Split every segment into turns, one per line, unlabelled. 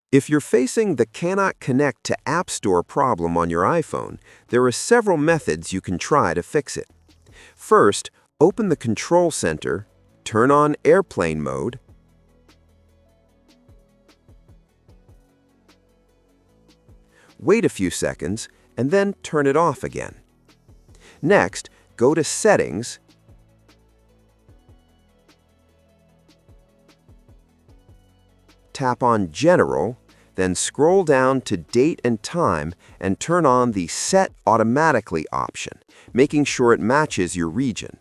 If you're facing the cannot connect to App Store problem on your iPhone, there are several methods you can try to fix it. First, open the Control Center, turn on Airplane Mode, wait a few seconds, and then turn it off again. Next, go to Settings, tap on General, then scroll down to Date and Time and turn on the Set Automatically option, making sure it matches your region.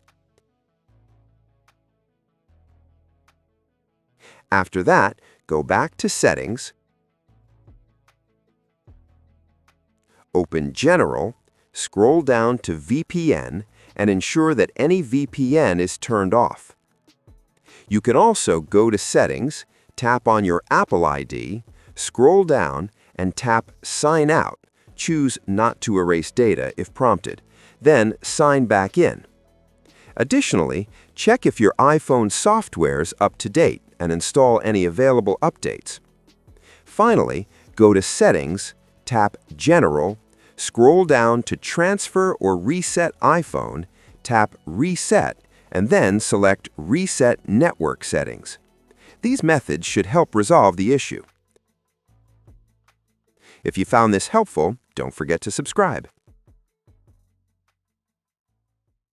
After that, go back to Settings, open General, scroll down to VPN, and ensure that any VPN is turned off. You can also go to Settings, tap on your Apple ID, scroll down, and tap Sign Out. Choose Not to erase data if prompted. Then sign back in. Additionally, check if your iPhone software is up to date and install any available updates. Finally, go to Settings, tap General, scroll down to Transfer or Reset iPhone, tap Reset, and then select Reset Network Settings. These methods should help resolve the issue. If you found this helpful, don't forget to subscribe.